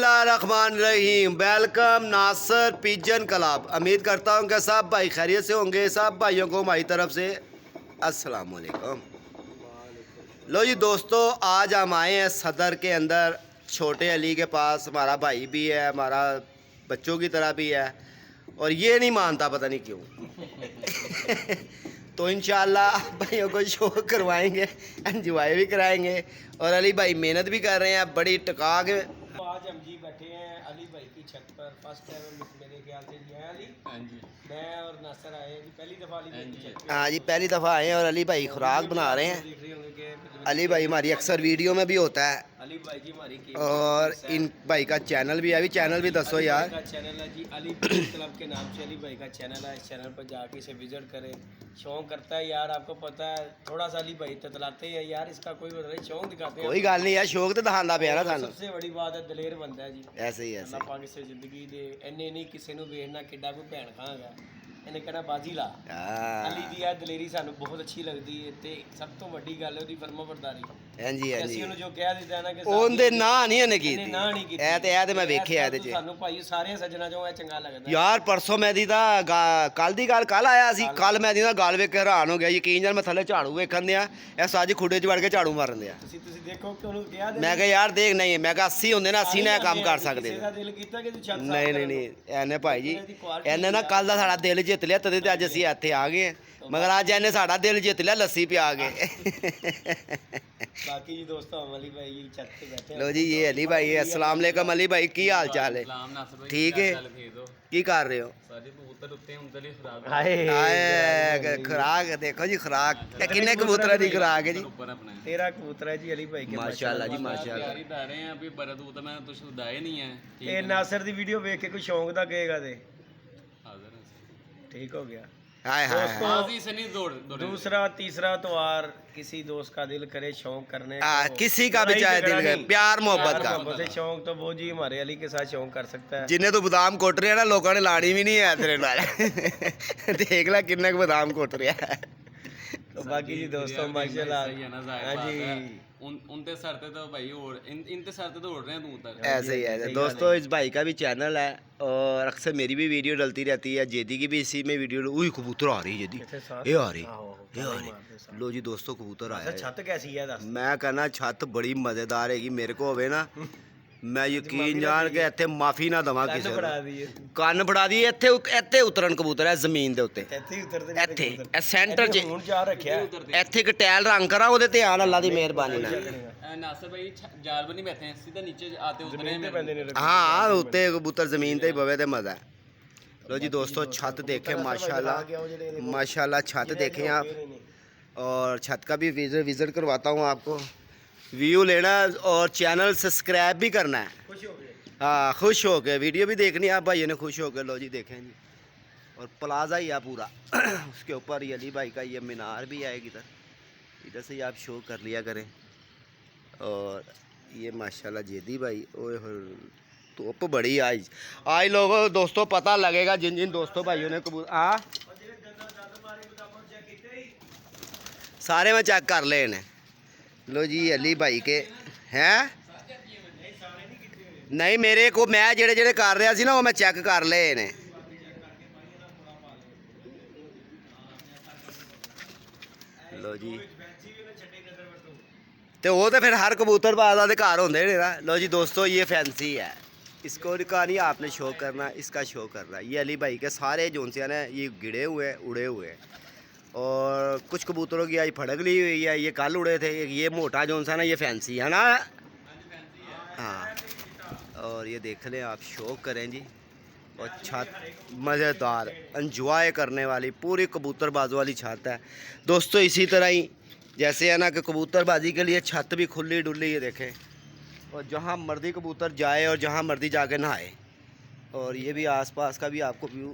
बिस्मिल्लाहिर्रहमानिर्रहीम। वेलकम नासर pigeon club. उम्मीद करता हूँ कि सब भाई खैरियत से होंगे। सब भाइयों को हमारी तरफ से अस्सलाम वालेकुम। लो जी दोस्तों, आज हम आए हैं सदर के अंदर छोटे अली के पास। हमारा भाई भी है, हमारा बच्चों की तरह भी है, और ये नहीं मानता पता नहीं क्यों। तो इंशाल्लाह भाइयों को शो करवाएंगे, एंजॉय भी कराएंगे, और अली भाई मेहनत भी कर रहे हैं बड़ी टिका के। तो आज हम जी बैठे हैं अली भाई की छत पर। फर्स्ट टाइम मेरे ख्याल से जी है अली। हाँ जी, मैं और नासर आए हैं जी, पहली दफ़ा अली भाई की छत पे। हाँ जी, पहली दफ़ा आए हैं और अली भाई खुराक बना रहे हैं। देख रहे होंगे कि अली भाई हमारी अक्सर वीडियो में भी होता है, अली भाई जी हमारी की और इन भाई का चैनल भी है। अभी चैनल भी दसो यार। का चैनल है जी अली क्लब के नाम से अली भाई का चैनल है। इस चैनल पर जाके इसे विजिट करें। शौक करता है यार, आपको पता है, थोड़ा सा अली भाई ततलाते हैं यार, इसका कोई मतलब नहीं, शौक दिखाते हैं। कोई गल नहीं यार, शौक तो दिखाना पे ना सानू। सबसे बड़ी बात है दलेर बंदा है जी। ऐसे ही ऐसे अल्लाह पाक इसे जिंदगी दे। इन्ने नहीं किसी ਨੂੰ ਵੇਖਣਾ ਕਿੱਡਾ ਕੋਈ ਭੈਣ ਖਾਂਗਾ, ਇਹਨੇ ਕਹਿਣਾ ਬਾਜੀ ਲਾ। ਅਲੀ ਦੀ ਆ ਦਲੇਰੀ ਸਾਨੂੰ ਬਹੁਤ ਅੱਛੀ ਲੱਗਦੀ ਹੈ, ਤੇ ਸਭ ਤੋਂ ਵੱਡੀ ਗੱਲ ਹੈ ਉਹਦੀ ਫਰਮਾਬਰਦਾਰੀ। ਹਾਂਜੀ ਹਾਂਜੀ, ਅਸੀਂ ਉਹਨੂੰ ਜੋ ਕਹਿ ਦਿੱਤਾ ਨਾ ਕਿ ਉਹਦੇ ਨਾਂ ਨਹੀਂ ਉਹਨੇ ਕੀਤੀ। ਨਾ ਨਹੀਂ ਕੀਤੀ। ਇਹ ਤੇ ਮੈਂ ਵੇਖਿਆ ਇਹਦੇ 'ਚ। ਸਾਨੂੰ ਭਾਈ ਸਾਰੇ ਸੱਜਣਾ ਚੋਂ ਇਹ ਚੰਗਾ ਲੱਗਦਾ ਯਾਰ ਪਰਸੋਂ ਮੈਂ ਦੀ ਦਾ ਕੱਲ ਦੀ ਗੱਲ ਕੱਲ ਆਇਆ ਸੀ। ਕੱਲ ਮੈਂ ਦੀ ਦਾ ਗੱਲ ਵੇਖ ਕੇ ਹੈਰਾਨ ਹੋ ਗਿਆ। ਯਕੀਨ ਜਨ ਮੈਂ ਥੱਲੇ ਝਾੜੂ ਵੇਖਣ ਦਿਆ, ਇਹ ਸੱਜ ਖੁੱਡੇ 'ਚ ਵੜ ਕੇ ਝਾੜੂ ਮਾਰਨ ਦਿਆ। ਤੁਸੀਂ ਦੇਖੋ ਕਿ ਉਹਨੂੰ ਕਿਹਾ ਮੈਂ ਕਿਹਾ ਯਾਰ ਦੇਖ, ਨਹੀਂ ਮੈਂ ਕਿਹਾ 80 ਹੁੰਦੇ ਨਾ, 80 ਨਾਲ ਕੰਮ ਕਰ ਸਕਦੇ। ਇਹਦਾ ਦਿਲ ਕੀਤਾ ਕਿ ਤੂੰ ਛੱਡ ਨਹੀਂ ਨਹੀਂ ਨਹੀਂ, ਇਹਨੇ ਭਾਈ ਜੀ ਇਹਨੇ ਨਾ ਕੱਲ ਦਾ ਸਾਡਾ ਦਿਲ ਜਿੱਤ ਲਿਆ, ਤਦੇ ਤੇ ਅੱਜ ਅਸੀਂ ਇੱਥੇ ਆ ਗਏ। ਮਗਰ ਅੱਜ ਇਹਨੇ ਸਾਡਾ ਦਿਲ ਜਿੱਤ ਲਿਆ, ਲੱਸੀ ਪਿਆ ਕੇ। बाकी जी दोस्तों हम अली भाई की छत पे बैठे हैं। लो जी, ये अली भाई है। अस्सलाम वालेकुम अली भाई, की हाल चाल है? ठीक है, की कर रहे हो? हाय खुराक देखो जी, खुराक किन्ने कबूतर दी खुराक है जी? 13 कबूतर है जी अली भाई के। माशाल्लाह जी माशाल्लाह। ਇਹ ਨਾਸਰ ਦੀ ਵੀਡੀਓ ਵੇਖ ਕੇ ਕੋਈ ਸ਼ੌਂਕ ਦਾ ਕਹੇਗਾ ਤੇ ठीक हो गया। हाय हाय दोस्तों दूसरा तीसरा त्योहार किसी दोस्त का दिल करे शौक करने का, किसी का भी चाहे दिल करे, प्यार मोहब्बत का शौक तो वो जी हमारे अली के साथ शौक कर सकता है। जिन्हें तो बादाम कोट रहे हैं ना, लोगों ने लानी भी नहीं है तेरे नाल। देख ला किन्ने बादाम कोट रहा है। तो बाकी जी दोस्तों माशाल्लाह, हाँ जी उनते सर पे तो भाई इनते सर पे तो उड़ रहे हैं तू उतर। ऐसे ही है दोस्तों, इस भाई का भी चैनल है, और अक्सर मेरी भी वीडियो डलती रहती है। जेदी की भी इसी में वीडियो। वही कबूतर आ रही है जेदी, ये आ रही, ये आ रही। लो जी दोस्तों, कबूतर आया। छत कैसी है दस? मैं कहना छत बड़ी मजेदार है। मेरे को होवे ना, मैं यकीन जान के इत्थे माफी ना दवा किसी ਕੰਨ ਫੜਾ ਦੀ। ਇੱਥੇ ਇੱਥੇ ਉਤਰਨ ਕਬੂਤਰ ਹੈ ਜ਼ਮੀਨ ਦੇ ਉੱਤੇ, ਇੱਥੇ ਇਹ ਸੈਂਟਰ 'ਚ ਹੁਣ ਜਾ ਰੱਖਿਆ। ਇੱਥੇ ਇੱਕ ਟੈਲ ਰੰਗ ਕਰਾ, ਉਹਦੇ ਤੇ ਆਣ ਅੱਲਾ ਦੀ ਮਿਹਰਬਾਨੀ ਨਾਲ। नासर भाई जाल पर नहीं बैठे हैं, सीधा नीचे आते उतरे हैं। हाँ, उत्ते कबूतर जमीन ते बवे ते मजा है। लो जी दोस्तों, छत देखें माशाल्लाह माशाल्लाह, छत देखें आप, और छत का भी विजिट करवाता हूँ आपको। व्यू लेना और चैनल सब्सक्राइब भी करना है। हाँ, खुश हो के वीडियो भी देखनी है आप भाइयों ने, खुश हो के। लो जी देखें जी, और प्लाजा ही है पूरा। उसके ऊपर ये अली भाई का ये मीनार भी है इधर, इधर से ही आप शो कर लिया करें। और ये माशाल्लाह जेदी भाई, ओए धूप बड़ी आज लोगों दोस्तों पता लगेगा जिन जिन दोस्तों भाइयों ने कबूतर सारे में चेक कर ले ने। लो जी अली भाई के हैं, नहीं मेरे को मैं जेड़े जेड़े कर रहा सी ना, वो मैं चेक कर ले ने। लो जी, तो वो तो फिर हर कबूतर बाजा के घर होंगे ना। लो जी दोस्तों, ये फैंसी है, इसको का नहीं आपने शो करना, इसका शो करना। ये अली भाई के सारे जोनसिया ने ये गिरे हुए हैं, उड़े हुए हैं, और कुछ कबूतरों की आज फड़क ली हुई है। ये कल उड़े थे। ये मोटा जोनसा ना, ये फैंसी है ना। हाँ, और ये देख लें आप, शो करें जी। और छत मज़ेदार, एंजॉय करने वाली पूरी कबूतरबाजी वाली छत है दोस्तों। इसी तरह ही जैसे है ना कि कबूतरबाजी के लिए छत भी खुली डुली है, देखें, और जहाँ मर्जी कबूतर जाए और जहाँ मर्जी जाके नहाए। और ये भी आसपास का भी आपको व्यू।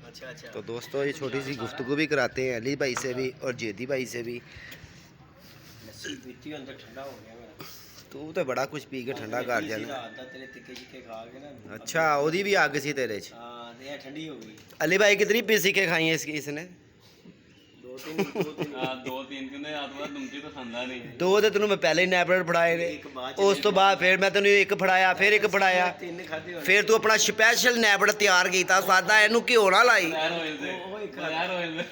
अच्छा तो दोस्तों, ये छोटी सी गुफ्तगू भी कराते हैं अली भाई से भी और जेदी भाई से भी। तू तो बड़ा कुछ पी के ठंडा कर जाना। अच्छा, ओदी भी अग सी तेरे च। ठंडी हो गई। अली भाई कितनी पी सी के खाई है इसने? 2 ਦੋ ਤਿੰਨ ਕਿੰਨੇ ਆਤਮਾ ਤੁਮਚੀ ਤਾਂ ਖਾਂਦਾ ਨਹੀਂ ਦੋ ਤੇ ਤੈਨੂੰ ਮੈਂ ਪਹਿਲੇ ਹੀ ਨੈਪਲੇਟ ਫੜਾਏ ਨੇ, ਇੱਕ ਬਾਅਦ ਚ ਉਸ ਤੋਂ ਬਾਅਦ ਫਿਰ ਮੈਂ ਤੈਨੂੰ ਇੱਕ ਫੜਾਇਆ, ਫਿਰ ਇੱਕ ਫੜਾਇਆ, 3 ਖਾਦੇ ਹੋਣੇ। ਫਿਰ ਤੂੰ ਆਪਣਾ ਸਪੈਸ਼ਲ ਨੈਪਲੇਟ ਤਿਆਰ ਕੀਤਾ ਸਾਦਾ, ਇਹਨੂੰ ਘਿਓ ਨਾ ਲਾਈ। ਯਾਰ ਹੋਇਲ ਤੇ ਉਹ ਇੱਕ ਯਾਰ ਹੋਇਲ ਤੇ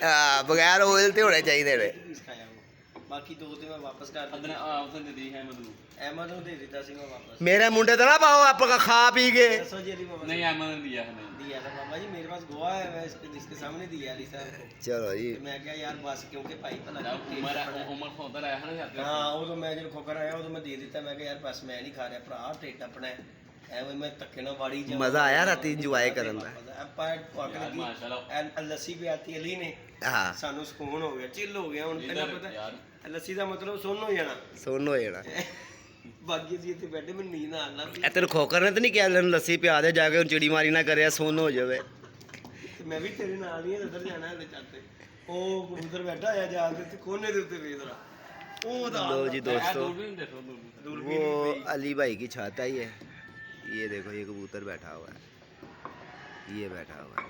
ਬਗੈਰ ਆਇਲ ਤੇ ਹੋਣੇ ਚਾਹੀਦੇ ਨੇ। ਪੀਸ ਖਾਇਆ ਉਹ। ਬਾਕੀ 2 ਤੇ ਮੈਂ ਵਾਪਸ ਕਰ ਦਿੱਤੇ। ਅਦਨਾ ਆਪਸ ਦੇ ਦੀ ਹੈ ਮਤਲਬ ਅਹਿਮਦ ਨੂੰ ਦੇ ਦਿੱਤਾ ਸੀ ਮੈਂ ਵਾਪਸ। ਮੇਰੇ ਮੁੰਡੇ ਤੇ ਨਾ ਪਾਓ ਆਪਾਂ ਖਾ ਪੀ ਕੇ। ਦੱਸੋ ਜੀ ਅਲੀ बाबा नहीं अहमद ने दिया है नहीं दिया था बाबा जी मेरे पास गोवा है, मैं इसके सामने दिया अली साहब को। ਚਲੋ ਜੀ, तो मैं क्या यार बस क्योंकि भाई भला उमर खोदर आया है ना साथ हाँ वो तो मैं जब खोकर आया वो तो मैं दे देता, मैं क्या यार बस मैं नहीं खा रहा भरा ढिड अपना ਐਵੇਂ ਮੈਂ ਧੱਕੇ ਨਾਲ ਵਾੜੀ ਜਾ। ਮਜ਼ਾ ਆਇਆ ਰਾਤੀ ਇੰਜੋਏ ਕਰਨ ਦਾ। ਆਪਾਂ ਭੁੱਖ ਲੱਗੀ माशाल्लाह ਲੱਸੀ ਪਿਆਤੀ ਅਲੀ ਨੇ, ਹਾਂ ਸਾਨੂੰ ਸਕੂਨ ਹੋ ਗਿਆ, ਚਿੱਲ ਹੋ ਗਿਆ। ਹੁਣ ਤੈਨੂੰ ਪਤਾ यार ਲੱਸੀ ਦਾ ਮਤਲਬ ਸੁੰਨ ਹੋ ਜਾਣਾ। ਸੁਣ ਹੋ ਜਾਣਾ। ਬਾਕੀ ਜੀ ਇੱਥੇ ਬੈਠੇ ਮੈਨੂੰ ਨੀਂਦ ਆਉਣ ਲੱਗ ਇਹ ਤੈਨੂੰ ਖੋਕਰ ਨੇ ਤਾਂ ਨਹੀਂ ਕਿਹਾ ਲੈਣ ਲੱਸੀ ਪਿਆ ਦੇ ਜਾ ਕੇ, ਹੁਣ ਚਿੜੀ ਮਾਰੀ ਨਾ ਕਰਿਆ, ਸੁਣ ਹੋ ਜਾਵੇ। ਤੇ ਮੈਂ ਵੀ ਤੇਰੇ ਨਾਲ ਹੀ ਉੱਧਰ ਜਾਣਾ ਹੈ ਚੱਲਤੇ। ਉਹ ਕਬੂਤਰ ਬੈਠਾ ਹੋਇਆ ਜਾ ਕੇ ਕੋਨੇ ਦੇ ਉੱਤੇ ਵੇਖ ਰਹਾ। ਉਹ ਦਾ लो जी दोस्तों, दूरबीन देखो दूरबीन वो अली भाई की छत है ये देखो, ये कबूतर बैठा हुआ है, ये बैठा हुआ है।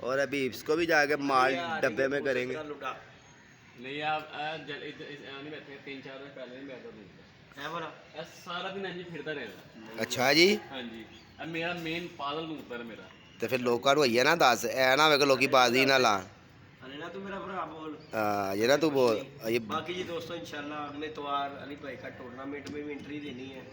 और अभी इसको भी जाके माल डब्बे में करेंगे। नहीं आप नहीं बैठे 3-4 दिन पहले नहीं बैठा दूर ਹੈ ਬੜਾ सारा दिन ऐसे फिरता रहेगा अच्छा जी, हाँ जी अब मेरा मेन पागल कबूतर है मेरा तो फिर लोगों को होइए ना दस, ऐ ना होवे कि लोग बाजी ना लान। ਅਰੇ ਨਾ ਤੂੰ ਮੇਰਾ ਭਰਾ ਬੋਲ। ये ना तू बोल ये बाकी जी दोस्तों इंशाल्लाह अगले त्योहार अली भाई का टूर्नामेंट में भी एंट्री देनी है।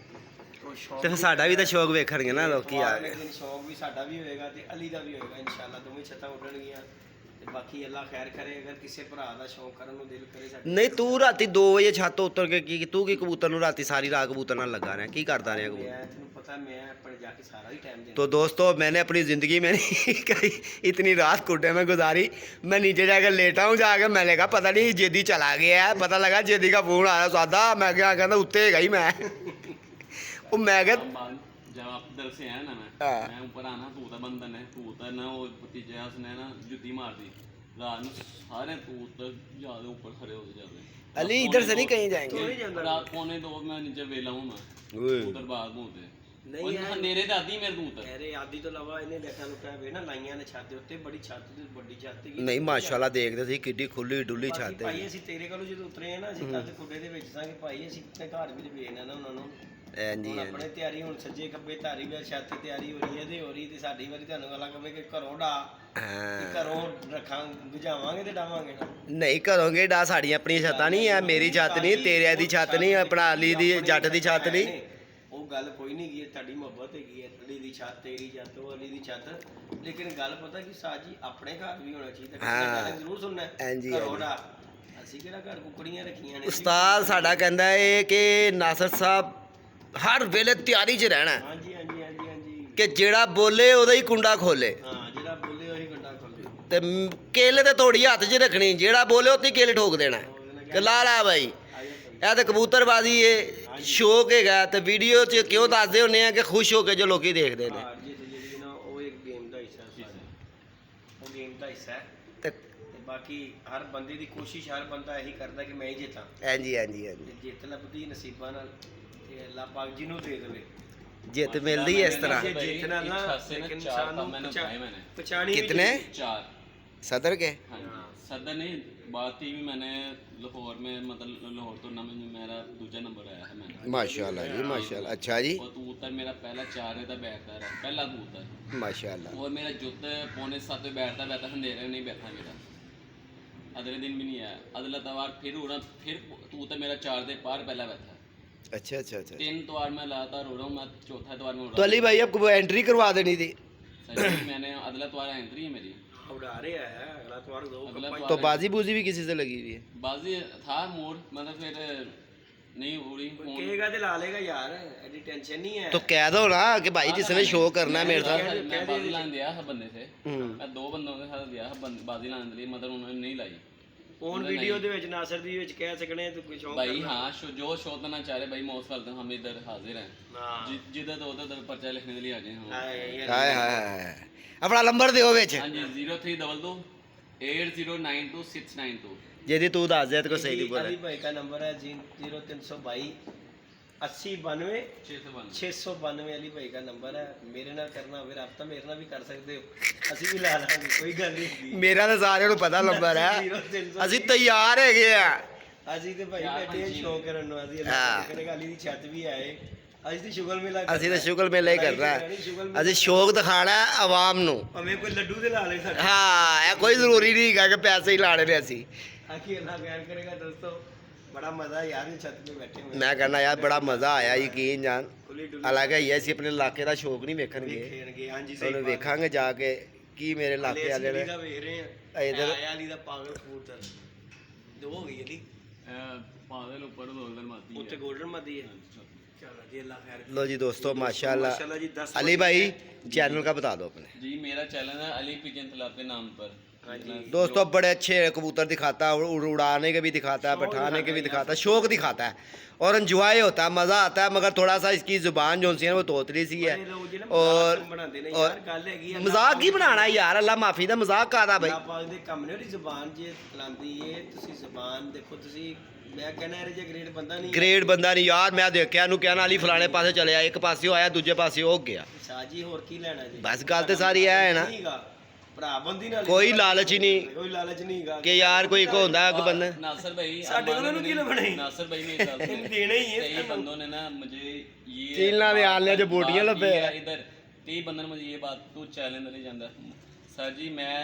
तो शौक ਤੇ ਫਿਰ ਸਾਡਾ ਵੀ ਤਾਂ ਸ਼ੌਕ ਵੇਖਣਗੇ ਨਾ ਲੋਕੀ ਆ ਅਗਲੇ ਦਿਨ ਸ਼ੌਕ ਵੀ ਸਾਡਾ ਵੀ ਹੋਏਗਾ ਤੇ ਅਲੀ ਦਾ ਵੀ ਹੋਏਗਾ ਇੰਸ਼ਾਅੱਲਾ, ਦੋਵੇਂ ਛੱਤਾਂ ਉੱਡਣਗੀਆਂ। ਤੇ ਬਾਕੀ ਅੱਲਾ ਖੈਰ ਕਰੇ, ਅਗਰ ਕਿਸੇ ਭਰਾ ਦਾ ਸ਼ੌਕ ਕਰਨ ਨੂੰ ਦਿਲ ਕਰੇ ਸਾਡੇ। ਨਹੀਂ ਤੂੰ ਰਾਤੀ 2 ਵਜੇ ਛੱਤ ਉੱਤਰ ਕੇ ਕੀ ਤੂੰ ਕੀ ਕਬੂਤਰ ਨੂੰ ਰਾਤੀ ਸਾਰੀ ਰਾਤ ਕਬੂਤਰ ਨਾਲ ਲੱਗਾ ਰਿਹਾ, ਕੀ ਕਰਦਾ ਰਿਹਾ ਕਬੂਤਰ? ਮੈਂ ਤੈਨੂੰ ਪਤਾ ਮੈਂ ਆਪਣੇ ਜਾ ਕੇ ਸਾਰਾ ही टाइम देना। तो दोस्तों मैंने अपनी ज़िंदगी में नहीं कहीं इतनी रात कुटे में गुजारी। मैं नीचे जाकर लेटा हूँ, जाकर मैंने कहा पता नहीं जेदी चला गया है, पता लगा जेदी का फ़ोन आ रहा सादा, मैं क्या कहता उत्ते गई मैं वो मैं क्या जब आप दर से आया ना हाँ। मैं ऊपर आना तूता बंदन है तूता ना वो भतीजे उसने ना जुत्ती मार दी रात में सारे तूत ज्यादा ऊपर खड़े होते जाते अली इधर से नहीं कहीं जाएंगे। नहीं जाता रात 1:45 में नीचे वेला हूँ मैं ओए। उधर बाद होते नहीं यार। अंधेरे ਤੇ ਆਦੀ ਮੇਰੇ ਤੂਤ ਅਰੇ ਆਦੀ ਤੋਂ ਇਲਾਵਾ ਇਹਨੇ ਦੇਖਿਆ ਲੁਕਿਆ ਵੇ ਨਾ ਲਾਈਆਂ ਨੇ ਛੱਤ ਦੇ ਉੱਤੇ, ਬੜੀ ਛੱਤ ਤੇ ਵੱਡੀ ਛੱਤ ਤੇ नहीं माशाल्लाह देखते थे किड्डी खुली डुली ਬਾਕੀ छत ਭਾਈ है। ਅਸੀਂ ਤੇਰੇ ਕੋਲੋਂ ਜਦੋਂ ਉਤਰੇ ਆ ਨਾ, ਅਸੀਂ ਕੱਲ ਖੁੱਡੇ ਦੇ ਵਿੱਚ ਸਾਂਗੇ ਭਾਈ, ਅਸੀਂ ਆਪਣੇ ਘਰ ਵਿੱਚ ਵੇਖਣਾ ਨਾ ਉਹਨਾਂ ਨੂੰ। हाँ जी ਹੁਣ हाँ ਆਪਣੇ ਤਿਆਰੀ ਹੁਣ ਸੱਜੇ ਖੱਬੇ ਧਾਰੀ ਵੇ ਛੱਤ ਦੀ ਤਿਆਰੀ ਹੋ ਰਹੀ ਹੈ, ਇਹਦੇ ਹੋ ਰਹੀ ਤੇ ਸਾਡੀ ਵਾਰੀ ਤੁਹਾਨੂੰ ਗੱਲਾਂ ਕਹੇ ਕਿ ਘਰੋਂ ਡਾ जी हाँ। ਘਰੋਂ ਰੱਖਾਂ ਗੁਜਾਵਾਂਗੇ ਤੇ ਡਾਵਾਂਗੇ ਨਾ। नहीं करोगे डा साड़ी अपनी छत्ता नहीं है, मेरी छत नहीं, तेरे दी छत नहीं, अपना अली दी जट दी छत नहीं। ਉਹ ਗੱਲ ਕੋਈ ਨਹੀਂ ਗਈ, ਤੁਹਾਡੀ ਮੁਹੱਬਤ ਹੈਗੀ ਹੈ, ਅਲੀ ਦੀ ਛੱਤ ਤੇਰੀ ਛੱਤ ਉਹ ਅਲੀ ਦੀ ਛੱਤ। ਲੇਕਿਨ ਗੱਲ ਪਤਾ ਕਿ ਸਾਜੀ ਆਪਣੇ ਘਰ ਵੀ ਹੋਣਾ ਚਾਹੀਦਾ, ਕਿਸੇ ਦਾ ਗੱਲ ਜ਼ਰੂਰ ਸੁਣਨਾ ਹੈ। ਹਾਂਜੀ, ਘਰੋਂ ਡਾ ਅਸੀਂ ਕਿਹੜਾ ਘਰ ਕੁਕੜੀਆਂ ਰੱਖੀਆਂ ਨੇ। ਉਸਤਾਦ ਸਾਡਾ ਕਹਿੰਦਾ ਏ ਕਿ ਨਾਸਰ ਸਾਹਿਬ ਹਰ ਵੇਲੇ ਤਿਆਰੀ 'ਚ ਰਹਿਣਾ ਹੈ, ਹਾਂਜੀ ਹਾਂਜੀ ਹਾਂਜੀ ਹਾਂਜੀ ਕਿ ਜਿਹੜਾ ਬੋਲੇ ਉਹਦਾ ਹੀ ਕੁੰਡਾ ਖੋਲੇ, ਹਾਂ, ਜਿਹੜਾ ਬੋਲੇ ਉਹੀ ਗੰਡਾ ਖੋਲੇ। ਤੇ ਕੇਲੇ ਤੇ ਥੋੜੀ ਹੱਥ 'ਚ ਰੱਖਣੀ, ਜਿਹੜਾ ਬੋਲੇ ਉੱਤੇ ਕੇਲੇ ਠੋਕ ਦੇਣਾ ਕਿ ਲਾ ਲਾ ਬਾਈ। ਇਹ ਤੇ ਕਬੂਤਰਬਾਜ਼ੀ ਏ, ਸ਼ੌਕ ਹੈਗਾ, ਤੇ ਵੀਡੀਓ 'ਚ ਕਿਉਂ ਦੱਸਦੇ ਹੁੰਦੇ ਆ ਕਿ ਖੁਸ਼ ਹੋ ਕੇ ਜੋ ਲੋਕੀ ਦੇਖਦੇ ਨੇ। ਹਾਂ ਜੀ ਜਿਹੜੀ ਨਾ ਉਹ ਇੱਕ ਗੇਮ ਦਾ ਹਿੱਸਾ ਹੈ, ਉਹ ਗੇਮ ਦਾ ਹਿੱਸਾ ਹੈ। ਤੇ ਤੇ ਬਾਕੀ ਹਰ ਬੰਦੇ ਦੀ ਕੋਸ਼ਿਸ਼, ਹਰ ਬੰਦਾ ਇਹੀ ਕਰਦਾ ਕਿ ਮੈਂ ਹੀ ਜਿੱਤਾਂ। ਹਾਂਜੀ ਹਾਂਜੀ ਹਾਂਜੀ, ਤੇ ਜਿੱਤ ਲੱਭਦੀ ਨਸੀਬਾਂ ਨਾਲ, ਤੇ ਅੱਲਾ ਪਾਕ ਜੀ ਨੂੰ ਦੇ ਦੇਵੇ। ਜਿੱਤ ਮਿਲਦੀ ਹੈ ਇਸ ਤਰ੍ਹਾਂ। ਜੇ ਜਿੱਤਣਾ ਨਾ, ਲੇਕਿਨ ਸਾਨੂੰ ਪਛਾਣੀ ਵੀ कितने? ਜ਼ਰੂਰੀ। 4 सदर के? हाँ जी सदर नहीं बात थी भी मैंने लाहौर में मतलब लाहौर टूर्नामेंट में मेरा दूसरा नंबर आया है मैंने माशाल्लाह जी माशाल्लाह। अच्छा जी और कबूतर मेरा पहला 4 था बैठता रहा पहला कबूतर माशाल्लाह। और मेरा जुत्त 6:45 पे बैठता अंधेरे नहीं बैठा मेरा अगले दिन भी नहीं आया अगला तवार फिर उड़ा फिर कबूतर मेरा 4 दे पार पहला बैठा अच्छा अच्छा अच्छा। 3 तवार मैं लगातार उड़ा हूँ मैं चौथा तवार में तो उड़ा अली भाई आपको एंट्री करवा देनी थी, सही मैंने अगला तवार एंट्री है मेरी उड़ा रहा है अगला तुम्हारा दो अगला कप्पा- तो बाजी बूजी भी किसी से लगी हुई है? बाजी था मोड़ मतलब फिर नहीं उड़ी फोन कहेगा तो ला लेगा यार, ऐसी टेंशन नहीं है। तो कह दो ना कि भाई जिसने शो करना है मेरे साथ। मैं बाजी लाने दिया सब बंदे से हम्म। मैं 2 बंदों के साथ गया बाजी लाने के लिए मतलब उन्होंने नहीं लाई ऑन वीडियो ਦੇ ਵਿੱਚ ਨਾਸਰ ਦੀ ਵਿੱਚ ਕਹਿ ਸਕਣੇ ਤੂੰ ਕੋਈ ਸ਼ੌਂਕ भाई हाँ जो शो करना चाह रहे भाई मौज करते हैं हम इधर हाजिर हैं ਹਾਂ जिधर तो उधर पर्चा लिखने के लिए आ जाए हम हाय हाय हाय अपना नंबर दियो विच हाँ जी 0322 8092 692 जेदी तू दस दे तो सही नहीं अली बोला। भाई का नंबर है 0322 8092 692 692 अली भाई का नंबर है। मेरे नाल करना होवे राब्ता मेरे नाल भी कर सकते हो, ਅਸੀਂ ਵੀ ਲਾ ਲਾਂਗੇ, ਕੋਈ ਗੱਲ ਨਹੀਂ ਹੁੰਦੀ। ਮੇਰਾ ਤਾਂ ਸਾਰਿਆਂ ਨੂੰ ਪਤਾ ਨੰਬਰ ਹੈ, ਅਸੀਂ ਤਿਆਰ ਹੈਗੇ ਆ। ਅਸੀਂ ਤੇ ਭਾਈ ਬੈਠੇ ਆ ਸ਼ੌਕ ਕਰਨ ਨੂੰ, ਅਸੀਂ ਕਰੇ ਅਲੀ ਦੀ ਛੱਤ ਵੀ ਆਏ, ਅਸੀਂ ਤੇ ਸ਼ੁਗਲ ਮੇਲਾ ਅਸੀਂ ਤਾਂ ਸ਼ੁਗਲ ਮੇਲਾ ਹੀ ਕਰਨਾ ਹੈ, ਅਸੀਂ ਸ਼ੌਕ ਦਿਖਾਣਾ ਹੈ ਆਵਾਮ ਨੂੰ। ਭਾਵੇਂ ਕੋਈ ਲੱਡੂ ਦੇ ਲਾ ਲੈ ਸਾਡੇ। ਹਾਂ, ਇਹ ਕੋਈ ਜ਼ਰੂਰੀ ਨਹੀਂ ਹੈਗਾ ਕਿ ਪੈਸੇ ਹੀ ਲਾਣੇ ਨੇ ਅਸੀਂ। आखिर अल्लाह खैर करेगा दोस्तों, बड़ा मजा है यार छत पे बैठे हुए ਮੈਂ ਕਹਿੰਦਾ ਯਾਰ ਬੜਾ ਮਜ਼ਾ ਆਇਆ ਯਕੀਨ ਜਾਨ। खुली डुली ਹਾਲਾਂਕਿ ਇਹ ਅਸੀਂ ਆਪਣੇ ਇਲਾਕੇ ਦਾ ਸ਼ੌਕ ਨਹੀਂ ਵੇਖਣਗੇ, खेलणगे। हां जी ਉਹਨੂੰ ਵੇਖਾਂਗੇ ਜਾ ਕੇ ਕੀ ਮੇਰੇ ਇਲਾਕੇ ਵਾਲੇ ਨੇ। दा देख रहे हैं इधर- आया अली दा पागल कबूतर दो हो गई अली ਪਾਗਲ ਉੱਪਰ ਗੋਲਡਨ ਮਾਤੀ ਉੱਤੇ 골ਡਨ ਮਦੀ है। चलो जी अल्लाह खैर। लो जी दोस्तों माशाल्लाह। माशाल्लाह जी 10 अली भाई चैनल का बता दो अपने। जी मेरा चैनल है अली पिजन तलाब के नाम पर। हाँ जी दोस्तों बड़े अच्छे कबूतर दिखाता है, उड़ाने के भी दिखाता है, बैठाने के भी दिखाता है, शौक दिखाता है और इंजॉय होता है, मज़ा आता है। मगर थोड़ा सा इसकी ज़ुबान जो सी है वो तोतली सी है और ਬਣਾਉਂਦੇ ਨੇ और यार, ਗੱਲ ਹੈਗੀ ਆ मजाक ही बनाना है यार, अल्लाह माफ़ी दा मजाक कादा भाई। ਅੱਲਾਹ ਪਾਕ ਦੇ ਕੰਮ ਨੇ, ਉਹਦੀ ਜ਼ੁਬਾਨ ਜੇ ਚਲਾਉਂਦੀ ਏ। ਤੁਸੀਂ ਜ਼ੁਬਾਨ ਦੇਖੋ, ਤੁਸੀਂ ਮੈਂ ਕਹਿੰਦਾ ਇਹ ਜਿਹਾ ਗ੍ਰੇਡ ਬੰਦਾ ਨਹੀਂ ग्रेड बंदा नहीं यार, मैं देखिया ਇਹਨੂੰ कहना अली फलाने पासे चले आ, एक पासे आया दूजे पासे हो गया। ਸਾਜੀ ਹੋਰ ਕੀ ਲੈਣਾ ਜੀ। बस गल तो सारी है ना, ਭਰਾ ਬੰਦੀ ਨਾਲ कोई लालच ही नहीं ਕੋਈ ਲਾਲਚ ਨਹੀਂ ਹੈਗਾ कि यार कोई को होता है कि बंदा नासिर भाई ਸਾਡੇ ਕੋਲੋਂ ਨੂੰ ਕੀ ਲੱਭਣਾ ਹੈ? नासिर भाई मेरी बात सुनो। देना ही है कई बंदों ने ना मुझे ये चीलना दे आलने जो बोटियां बात लब्बे की है। है इधर, कई बंदों ने मुझे ये बात तू चैलेंज नहीं जांदा सर जी, मैं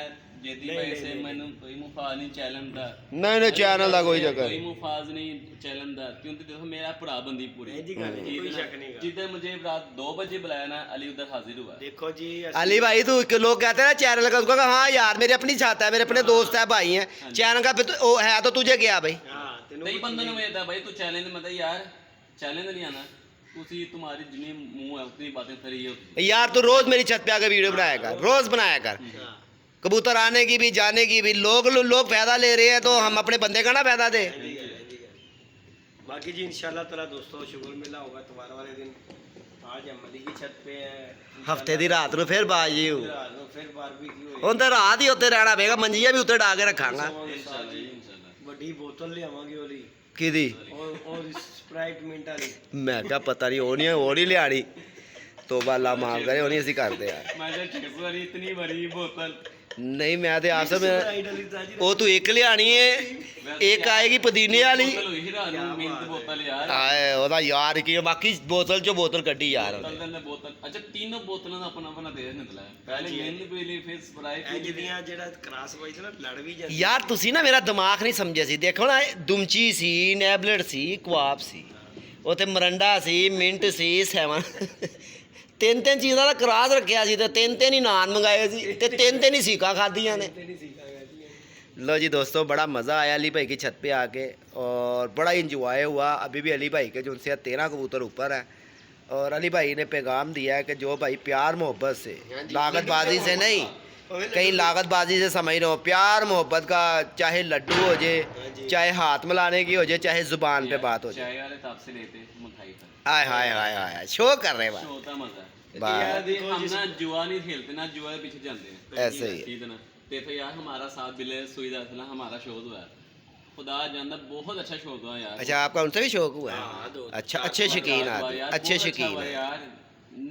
जेदी नहीं, भाई नहीं, से नहीं, मैंने कोई मुफाज नहीं चैलेंज दा, नहीं नहीं चैनल का कोई कोई चक्कर मुफाज नहीं चैलेंज दा, क्योंकि देखो मेरा भरा बंदी पूरी ਇਹ ਜੀ ਗੱਲ ਨਹੀਂ, ਕੋਈ ਸ਼ੱਕ नहीं है। जिधर मुझे रात 2 बजे बुलाया ना अली उधर हाजिर हुआ। देखो जी अली भाई तू लोग कहते हैं ना चैनल का, उसको कहा हाँ यार मेरी अपनी छाता है, मेरे अपने दोस्त है, भाई हैं, चैनल का फिर वो है तो तुझे क्या भाई। हाँ तेनों कई बंदों ने मुझे कहा भाई तू चैलेंज मत यार, चैलेंज नहीं आना, तुसी तुम्हारी जितनी मुंह है उतनी बातें करी हो यार तू रोज मेरी छत पे आकर वीडियो बनाया कर, रोज बनाया कर, हाँ कबूतर आने की भी जाने की भी। लोग फायदा ले रहे हैं तो हम अपने बंदे का ना फायदा दे। बाकी जी इंशाल्लाह ताला दोस्तों शुगर मेला होगा इतवार वाले दिन। आज हम अली की छत पे है, हफ्ते दी रात ਨੂੰ ਫਿਰ ਬਾਜੀ ਹੋ रात को फिर बारबेक्यू ਹੁਣ ਤਾਂ ਰਾਤ ਹੀ ਉੱਤੇ ਰਹਿਣਾ ਪਏਗਾ, ਮੰਜੀਆਂ ਵੀ ਉੱਤੇ ਡਾ ਕੇ ਰੱਖਾਂਗਾ। इंशाल्लाह जी इंशाल्लाह। ਵੱਡੀ ਬੋਤਲ ਲਿਆਵਾਂਗੇ ਉਹਦੀ ਕਿਹਦੀ? और स्प्राइट मिंट वाली। ਮੈਂ ਕਿਹਾ ਪਤਾ ਨਹੀਂ ਉਹ ਨਹੀਂ ਲਿਆਣੀ, ਤੋਬਾ ਅੱਲਾ ਮਾਫ ਕਰੇ, ਉਹ ਨਹੀਂ ਅਸੀਂ ਕਰਦੇ ਯਾਰ। मैं तो ठीक वाली इतनी बड़ी बोतल नहीं मैं तो आपसे स्प्राइट वाली ताजी वो तू एक लियानी है, एक आएगी पुदीने वाली। बोतल हुई रात ਨੂੰ ਮਿੰਟ बोतल यार, आए ਉਹਦਾ ਯਾਰ ਕੀ ਬਾਕੀ ਬੋਤਲ ਚੋਂ ਬੋਤਲ ਕੱਢੀ ਯਾਰ ਉਹਨੇ। बोतल ने बोतल अच्छा तीनों बोतलों ਦਾ ਆਪਣਾ ਆਪਣਾ ਦੇ ਨਿਕਲਿਆ, पहले मिंट पी ली फिर स्प्राइट ਇੰਜ ਦੀਆਂ ਜਿਹੜਾ ਕਰਾਸ ਵਾਈਸ ਨਾ ਲੜ ਵੀ ਜਾਂਦੀ। ਯਾਰ ਤੁਸੀਂ ਨਾ ਮੇਰਾ ਦਿਮਾਗ ਨਹੀਂ ਸਮਝਿਆ ਸੀ। ਦੇਖੋ ਨਾ ਦੁਮਚੀ ਸੀ, ਨੈਬਲੇਟ ਸੀ, ਕਵਾਬ ਸੀ, ਉੱਥੇ ਮਰੰਡਾ ਸੀ, ਮਿੰਟ ਸੀ, 7 ਤਿੰਨ ਚੀਜ਼ਾਂ ਦਾ ਕਰਾਸ ਰੱਖਿਆ ਸੀ ਤੇ ਤਿੰਨ ਹੀ ਨਾਨ ਮੰਗਾਏ ਸੀ ਤੇ ਤਿੰਨ ਹੀ ਸੀਕਾਂ ਖਾਧੀਆਂ ਨੇ। ਤੇਰੀ ਸੀਖਾ ਗਈ। लो जी दोस्तों बड़ा मज़ा आया अली भाई की छत पे आके और बड़ा इंजॉय हुआ। अभी भी अली भाई के जो उनसे 13 कबूतर ऊपर हैं और अली भाई ने पैगाम दिया है कि जो भाई प्यार मोहब्बत से, लागतबाजी से नहीं, कहीं लागतबाजी से समझ रहे हो, प्यार मोहब्बत का, चाहे लड्डू हो जाए, चाहे हाथ मिलाने की हो जाए, चाहे ज़ुबान पे बात हो जाए। चाय वाले ताप से लेते मिठाई पर, हाय हाय हाय हाय शो कर रहे हैं होता मजा बात। देखो हम ना जुआ नहीं खेलते ना जुआ के पीछे जाते हैं ऐसे ही है। ठीक है ना। देखो यार हमारा साथ बिले सुई दाखिला हमारा शोध हुआ खुदा जानता बहुत अच्छा शौक हुआ यार। अच्छा आपका उनसे भी शौक हुआ हाँ, है? दो। अच्छा अच्छे शकीन हुआ आदमी, यार, अच्छे बहुत अच्छा शकीन हुआ है। यार,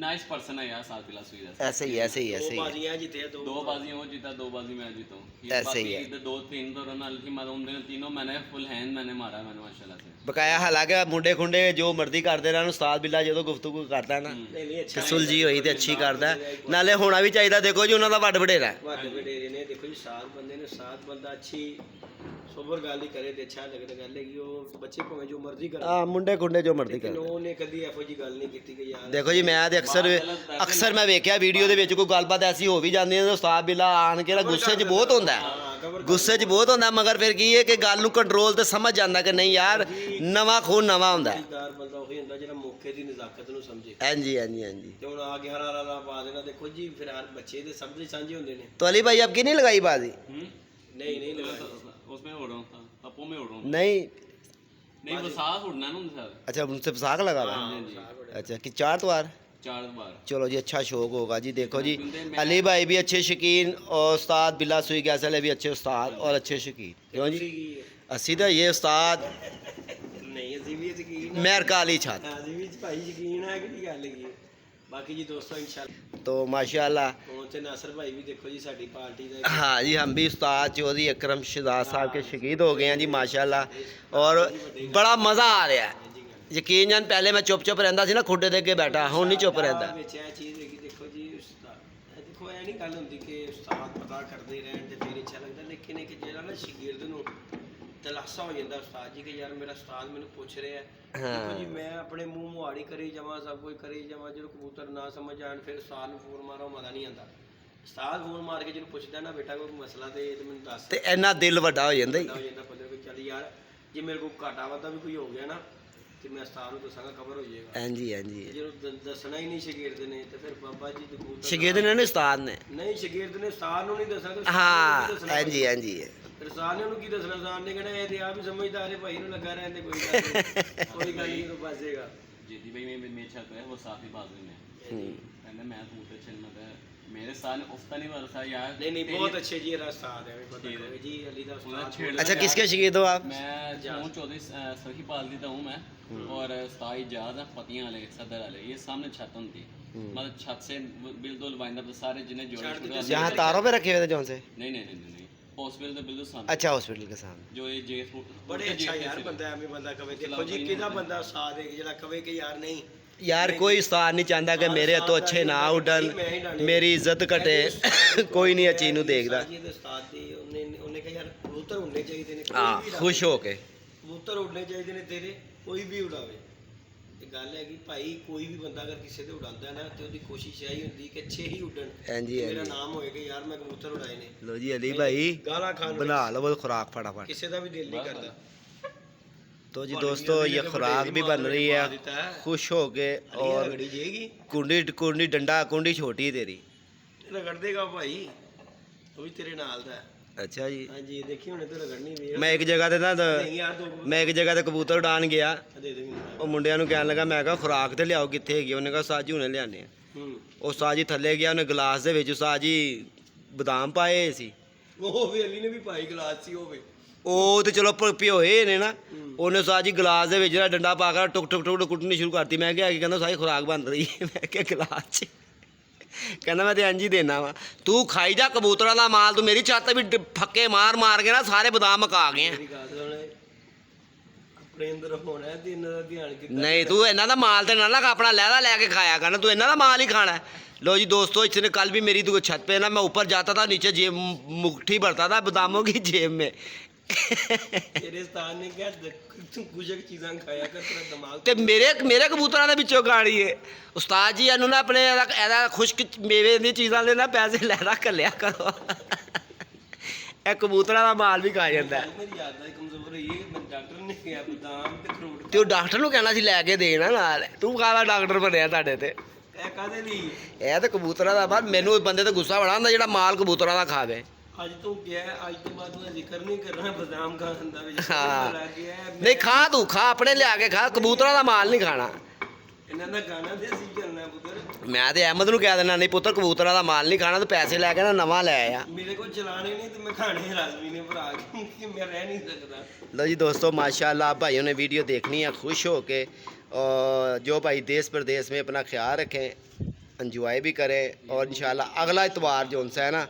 नाइस पर्सन है यार साथ बिला सुई दाखिला। ऐसे ही ऐसे ही दो ऐसे ही है। बाजियां जीते हैं, दो बाजी वो जीता, दो बाजी मैं जीता हूँ। ऐसे ही है। इधर 2-3 तो रन थी मैं उन दिनों तीनों मैंने फुल हैंड मैंने मारा मैंने माशाल्लाह से। बकाया हालांकि मुंडे खुंडे जो मर्जी करते रहन, उस्ताद बिल्ला जो गुफ्तगू करता है ना नहीं नहीं अच्छा ਤੇ ਸੁਲਝੀ ਹੋਈ ਤੇ ਅੱਛੀ ਕਰਦਾ ਹੈ। ਨਾਲੇ ਹੋਣਾ ਵੀ ਚਾਹੀਦਾ। ਦੇਖੋ ਜੀ ਉਹਨਾਂ ਦਾ ਵੱਡ ਵਡੇਰਾ ਹੈ। ਵੱਡੇ ਵਡੇਰੇ ਨੇ। ਦੇਖੋ ਜੀ ਸਾਥ ਬੰਦੇ ਨੇ, ਸਾਥ ਬੰਦਾ ਅੱਛੀ ਸੋਬਰ ਗੱਲ ਹੀ ਕਰੇ ਤੇ ਅੱਛਾ ਲੱਗਦਾ। ਗੱਲ ਹੈਗੀ ਉਹ ਬੱਚੇ ਭਾਵੇਂ ਜੋ ਮਰਜ਼ੀ ਕਰਨ, ਆ ਮੁੰਡੇ ਖੁੰਡੇ ਜੋ ਮਰਜ਼ੀ ਲੇਕਿਨ ਕਰਦੇ। ਉਹਨੇ ਕਦੀ ਇਹੋ ਜੀ ਗੱਲ ਨਹੀਂ ਕੀਤੀ ਕਿ ਯਾਰ ਦੇਖੋ ਜੀ ਮੈਂ ਤੇ ਅਕਸਰ ਮੈਂ ਵੇਖਿਆ ਵੀਡੀਓ ਦੇ ਵਿੱਚ ਕੋਈ ਗੱਲਬਾਤ ਐਸੀ ਹੋ ਵੀ ਜਾਂਦੀ ਹੈ, ਉਸਤਾਦ ਬਿੱਲਾ ਆਣ ਕੇ ਨਾ ਗੁੱਸੇ 'ਚ ਬਹੁਤ ਹੁੰਦਾ ਹੈ, ਗੁੱਸੇ 'ਚ ਬਹੁਤ ਹੁੰਦਾ, ਮਗਰ ਫਿਰ ਕੀ ਹੈ ਕਿ ਗੱਲ ਨੂੰ ਕੰਟਰੋਲ ਤੇ ਸਮਝ ਜਾਂਦਾ ਕਿ ਨਹੀਂ ਯਾਰ ਨਵਾਂ ਖੂਨ ਨਵਾਂ ਹੁੰਦਾ ਹੈ। ਸਮਝਦਾਰ ਬੰਦਾ ਉਹੀ ਹੁੰਦਾ ਜਿਹੜਾ ਮੌਕੇ ਦੀ ਨਜ਼ਾਕਤ ਨੂੰ ਸਮਝੇ। ਹਾਂਜੀ ਹਾਂਜੀ ਹਾਂਜੀ। ਤੇ ਹੁਣ ਆ 11 ਰਾਲਾ ਪਾ ਦੇਣਾ। ਦੇਖੋ ਜੀ ਫਿਰ ਹਰ ਬੱਚੇ ਦੇ ਸਮਝੇ ਸਾਂਝੇ ਹੁੰਦੇ ਨੇ। तो अली भाई अब की नहीं लगाई बाजी? ਨਹੀਂ ਨਹੀਂ ਲਗਾਈ। उसमें उड़ रहा था पप्पू में उड़ रहा हूँ नहीं नहीं वो साथ उड़ना है ना उनके साथ अच्छा उनसे साग लगा था। अच्छा कि 4 त्वार। 4 बार। चलो जी अच्छा शौक होगा जी। देखो जी अली भाई भी अच्छे शकीन और उस्ताद बिल्ला सुई गैसल भी अच्छे उस्ताद और अच्छे शकीन। क्यों जी? अस्सी तो ये उस्ताद ਨਹੀਂ ਅਸੀਂ ਵੀ ਯਕੀਨ ਮਹਿਰ ਕਾਲੀ ਛੱਤ। हाँ जी भी भाई यकीन है कि गल है बाकी जी दोस्तों इंशाल्लाह तो माशाल्लाह पहुंचे नासर भाई भी देखो जी साडी पार्टी का हाँ जी, हम भी उस्ताद चौधरी अकरम शहजाद साहब के शहीद हो गए हैं जी माशाल्लाह। और बड़ा मज़ा आ रहा है यकीन जान। पहले मैं चुप चुप रहता सी ना खुडे दे अगे बैठा, हुण नहीं चुप रहता। ਵਿੱਚ ਇਹ ਚੀਜ਼ ਹੈ ਕਿ ਦੇਖੋ ਜੀ ਉਸਤਾਦ ਦੇਖੋ ਇਹ ਨਹੀਂ ਗੱਲ ਹੁੰਦੀ ਕਿ ਉਸਤਾਦ ਪਤਾ ਕਰਦੇ ਰਹਿਣ ਤੇ ਫਿਰ ਅੱਛਾ ਲੱਗਦਾ, ਲੇਕਿਨ ਇੱਕ ਜਿਹੜਾ ਨਾ ਸ਼ਾਗਿਰਦ ਨੂੰ ਦਿਲਾਸਾ ਹੋ ਜਾਂਦਾ ਉਸਤਾਦ ਜੀ ਕਿ ਯਾਰ ਮੇਰਾ ਉਸਤਾਦ ਮੈਨੂੰ ਪੁੱਛ ਰਿਹਾ ਹੈ। ਦੇਖੋ ਜੀ ਮੈਂ ਆਪਣੇ ਮੂੰਹ ਮੁਹਾੜੀ ਕਰੀ ਜਾਵਾਂ, ਸਭ ਕੁਝ ਕਰੀ ਜਾਵਾਂ, ਜਦੋਂ ਕਬੂਤਰ ਨਾ ਸਮਝ ਆਣ ਫਿਰ ਉਸਤਾਦ ਨੂੰ ਫੋਨ ਮਾਰੋ, ਮਜ਼ਾ ਨਹੀਂ ਆਉਂਦਾ। ਉਸਤਾਦ ਫੋਨ ਮਾਰ ਕੇ ਜਿਹਨੂੰ ਪੁੱਛਦਾ ਨਾ ਬੇਟਾ ਕੋਈ ਮਸਲਾ ਤੇ ਮੈਨੂੰ ਦੱਸ, ਤੇ ਇੰਨਾ ਦਿਲ ਵੱਡਾ ਹੋ ਜਾਂਦਾ ਹੋ ਜਾਂਦਾ ਬੰਦੇ ਕੋਈ ਚੱਲ ਯਾਰ ਜੇ ਮੇਰੇ ਕੋਲ ਘਾਟਾ ਵਾਧਾ ਵੀ ਕੋਈ ਹੋ ਗਿਆ ਨਾ ਤੇ ਮੈਂ ਉਸਤਾਦ ਨੂੰ ਦੱਸਾਂਗਾ, ਕਵਰ ਹੋ ਜਾਏਗਾ। ਹਾਂਜੀ ਹਾਂਜੀ, ਜਦੋਂ ਦੱਸਣਾ ਹੀ ਨਹੀਂ ਸ਼ਾਗਿਰਦ ਨੇ ਤੇ ਫਿਰ ਬਾਬਾ ਜੀ ਦੇ ਕਬੂਤਰ ਸ਼ਾਗਿਰਦ ਨੇ ਨਾ ਉਸਤਾਦ ਨੇ। ਨਹੀਂ ਸ਼ਾਗਿਰਦ ਨੇ ਉਸਤਾਦ ਨੂੰ ਨਹੀਂ ਦੱਸਾਂਗੇ। ਹਾਂ ਹਾਂਜੀ ਹਾਂਜੀ, ਉਸਤਾਦ ਨੇ ਉਹਨੂੰ ਕੀ ਦੱਸਣਾ? ਉਸਤਾਦ ਨੇ ਕਹਿਣਾ ਇਹ ਤੇ ਆਪ ਹੀ ਸਮਝਦਾਰ ਹੈ ਭਾਈ ਨੂੰ ਲੱਗਾ ਰਹਿੰਦੇ ਕੋਈ ਗੱਲ ਨਹੀਂ, ਕੋਈ ਗੱਲ ਨਹੀਂ, ਬਸੇਗਾ। जेदी भाई मेरे छत है वो साथ ही बाजू में कहना मैं तो ऊपर चलना था मेरे साथ उफता नहीं बरसा यार। नहीं नहीं बहुत अच्छे जी मेरा उस्ताद है, पता है जी अली दा उस्ताद। अच्छा किसके शहीद हो आप? मैं हूँ चौधरी सखी पालती था हूँ मैं, और उस्ताद इजाज है पतियाँ वाले सदर वाले, ये सामने छत होती मतलब छत से बिल्कुल वाइंड अप सारे जिन्हें जोड़े जहाँ तारों पे रखे हुए थे जौन से? नहीं हॉस्पिटल तो बिल्कुल सामने। अच्छा हॉस्पिटल के सामने जो ये जे बड़े अच्छा यार बंदा है, हमें बंदा कवे देखो जी किदा बंदा उस्ताद है जेड़ा कवे कि यार नहीं यार कोई उस्ताद नहीं चाहता कि मेरे तो अच्छे ना उड़न, मेरी इज्जत घटे। कोई नहीं अच्छी नूं देखदा। जी दे उस्ताद दी ਉਹਨੇ ਕਿਹਾ ਯਾਰ ਕਬੂਤਰ ਉੜਨੇ ਚਾਹੀਦੇ ਨੇ, हाँ खुश हो के ਕਬੂਤਰ ਉੜਨੇ ਚਾਹੀਦੇ ਨੇ ਤੇਰੇ, ਕੋਈ ਵੀ ਉਡਾਵੇ। ਇਹ ਗੱਲ ਹੈ ਕਿ ਭਾਈ ਕੋਈ ਵੀ ਬੰਦਾ ਅਗਰ ਕਿਸੇ ਤੇ ਉਡਾਉਂਦਾ ਨਾ ਤੇ ਉਹਦੀ ਕੋਸ਼ਿਸ਼ ਇਹੀ ਹੁੰਦੀ ਕਿ ਅੱਛੇ ਹੀ ਉੱਡਣ, ਹਾਂਜੀ ਮੇਰਾ ਨਾਮ ਹੋਏ ਕਿ ਯਾਰ ਮੈਂ ਕਬੂਤਰ ਉਡਾਏ ਨੇ। लो जी अली भाई ਗਾਲਾਂ ਖਾਣ बना लो खुराक फटाफट। ਕਿਸੇ ਦਾ ਵੀ ਦਿਲ ਨਹੀਂ ਕਰਦਾ। तो जी दोस्तों ये खुराक भी बन रही है, खुश हो के। और ਰਗੜੀ ਜਾਏਗੀ, कुंडी कुंडी डंडा कुंडी छोटी है तेरी। ਰਗੜ ਦੇਗਾ ਭਾਈ, ਉਹ ਵੀ ਤੇਰੇ ਨਾਲ ਦਾ ਹੈ। अच्छा जी, ਹਾਂਜੀ ਦੇਖੀ ਹੁਣੇ ਤੇ ਰਗੜਨੀ ਵੀ मैं एक जगह ते ना ਨਹੀਂ ਯਾਰ ਦੋ मैं एक जगह ते कबूतर उड़ान गया, ਦੇ ਦੇ ਮੈਨੂੰ। ਉਹ ਮੁੰਡਿਆਂ ਨੂੰ ਕਹਿਣ ਲੱਗਾ ਮੈਂ ਕਿਹਾ ਖੁਰਾਕ ਤੇ ਲਿਆਓ ਕਿੱਥੇ ਹੈਗੀ? ਉਹਨੇ ਕਿਹਾ ਸਾਜੀ ਹੁਣੇ ਲਿਆਨੇ ਆ। ਉਹ ਸਾਜੀ ਥੱਲੇ ਗਿਆ, ਉਹਨੇ ਗਲਾਸ ਦੇ ਵਿੱਚ ਸਾਜੀ ਬਦਾਮ ਪਾਏ ਸੀ। ਉਹ ਵੀ ਅਲੀ ਨੇ ਵੀ ਪਾਈ ਗਲਾਸ ਸੀ ਹੋਵੇ, ਉਹ ਤੇ ਚਲੋ ਭਿਓਏ ਨੇ ਨਾ, ਉਹਨੇ ਸਾਜੀ ਗਲਾਸ ਦੇ ਵਿੱਚ ਜਿਹੜਾ ਡੰਡਾ ਪਾ ਕੇ ਟੁਕ ਟੁਕ ਟੁਕ ਕੁੱਟਣੀ ਸ਼ੁਰੂ ਕਰਤੀ। ਮੈਂ ਕਿਹਾ ਕਿ ਕਹਿੰਦਾ ਸਾਰੀ ਖੁਰਾਕ ਬਣ ਰਹੀ ਹੈ। ਮੈਂ ਕਿਹਾ ਗਲਾਸ 'ਚ, ਕਹਿੰਦਾ ਮੈਂ ਤੇ ਇੰਝ ਹੀ ਦੇਣਾ ਵਾ। ਤੂੰ ਖਾਈ ਜਾ ਕਬੂਤਰਾਂ ਦਾ ਮਾਲ, ਤੂੰ ਮੇਰੀ ਛੱਤ ਵੀ ਫੱਕੇ ਮਾਰ ਮਾਰ ਕੇ ਨਾ ਸਾਰੇ ਬਦਾਮ ਮਕਾ ਗਏ ਆ। ਮੇਰੀ ਗੱਲ ਸੁਣ, ਆਪਣੇ ਅੰਦਰ ਹੋਣਾ ਤੇ ਇਹਨਾਂ ਦਾ ਧਿਆਨ ਕੀਤਾ ਨਹੀਂ ਤੂੰ ਇਹਨਾਂ ਦਾ ਮਾਲ ਤੇ ਨਾ ਨਾ ਆਪਣਾ ਲਹਿਦਾ ਲੈ ਕੇ ਖਾਇਆ ਕਰਨਾ, ਤੂੰ ਇਹਨਾਂ ਦਾ ਮਾਲ ही खाना है। लो जी दोस्तों, इसने कल भी मेरी तो छत पे ना, मैं ऊपर जाता था, नीचे जेब मुट्ठी भरता था बादामों की जेब में। ਤੇਰੇ ਉਸਤਾਦ ਨੇ ਕਿਹਾ ਤੂੰ ਕੁਝ ਚੀਜ਼ਾਂ ਖਾਇਆ ਕਰ, ਤੇਰਾ ਦਿਮਾਗ ਤੇ ਮੇਰੇ ਕਬੂਤਰਾਂ ਦੇ ਵਿੱਚੋਂ ਗਾੜੀ ਹੈ। ਉਸਤਾਦ ਜੀ ਇਹਨੂੰ ਨਾ ਆਪਣੇ ਇਹਦਾ ਖੁਸ਼ਕ ਮੇਵੇ ਦੀਆਂ ਚੀਜ਼ਾਂ ਦੇ ਨਾ ਪੈਸੇ ਲੈ ਰੱਖ ਲਿਆ ਕਰੋ। ਇਹ ਕਬੂਤਰਾਂ ਦਾ ਮਾਲ ਵੀ ਖਾ ਜਾਂਦਾ ਹੈ। ਮੇਰੀ ਯਾਦ ਦਾ ਕਮਜ਼ੋਰ ਹੋਈ ਹੈ, ਮੈਂ ਡਾਕਟਰ ਨੇ ਕਿਹਾ ਬਦਾਮ ਤੇ ਫਰੂਟ ਤੇ ਉਹ ਡਾਕਟਰ ਨੂੰ ਕਹਿਣਾ ਸੀ ਲੈ ਕੇ ਦੇਣਾ ਨਾਲ। ਤੂੰ ਕਾਹਦਾ ਡਾਕਟਰ ਬਣਿਆ ਤੁਹਾਡੇ ਤੇ? ਇਹ ਕਾਹਦੇ ਲਈ? ਇਹ ਤਾਂ ਕਬੂਤਰਾਂ ਦਾ ਬਾਅਦ ਮੈਨੂੰ ਬੰਦੇ ਤੇ ਗੁੱਸਾ ਬੜਾ ਹੁੰਦਾ ਜਿਹੜਾ ਮਾਲ ਕਬੂਤਰਾਂ ਦਾ ਖਾਵੇ। ਅੱਜ ਤੂੰ ਕਿਹਾ ਅੱਜ ਤੋਂ ਬਾਅਦ ਮੈਂ ਜ਼ਿਕਰ ਨਹੀਂ ਕਰਨਾ ਬਦਾਮ ਖਾਣ ਦਾ ਵੀ। ਹਾਂ ਲੱਗ ਗਿਆ ਨਹੀਂ ਖਾ, ਤੂੰ ਖਾ, ਆਪਣੇ ਲਿਆ ਕੇ ਖਾ, ਕਬੂਤਰਾਂ ਦਾ ਮਾਲ ਨਹੀਂ ਖਾਣਾ। ਇਹਨਾਂ ਦਾ ਗਾਣਾ ਤੇ ਅਸੀਂ ਚੱਲਣਾ ਪੁੱਤਰ। ਮੈਂ ਤੇ ਅਹਿਮਦ ਨੂੰ ਕਹਿ ਦੇਣਾ ਨਹੀਂ ਪੁੱਤਰ ਕਬੂਤਰਾਂ ਦਾ ਮਾਲ ਨਹੀਂ ਖਾਣਾ, ਤੂੰ ਪੈਸੇ ਲੈ ਕੇ ਨਾ ਨਵਾਂ ਲੈ ਆ। ਮੇਰੇ ਕੋਲ ਚਲਾਣੇ ਨਹੀਂ ਤੇ ਮੈਂ ਖਾਣੇ ਰਾਜ਼ਮੀ ਨੇ ਭਰਾ ਕਿ ਮੈਂ ਰਹਿ ਨਹੀਂ ਸਕਦਾ। लो जी दोस्तों माशाल्लाह आप भाइयों ने वीडियो देखनी है खुश हो के, और जो भाई देश प्रदेश में अपना ख्याल रखें, इंजॉय भी करें। और इंशाल्लाह अगला इतवार जो उनसे है ना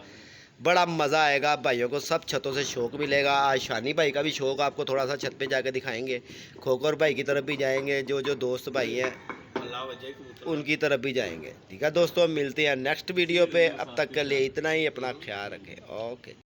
बड़ा मज़ा आएगा भाइयों को, सब छतों से शौक मिलेगा। आज शानी भाई का भी शौक आपको थोड़ा सा छत पे जाके दिखाएंगे, खोकर भाई की तरफ भी जाएंगे, जो दोस्त भाई हैं अल्लाह वजह कबूतर उनकी तरफ भी जाएंगे। ठीक है दोस्तों, मिलते हैं नेक्स्ट वीडियो पे, अब तक के लिए इतना ही, अपना ख्याल रखें, ओके।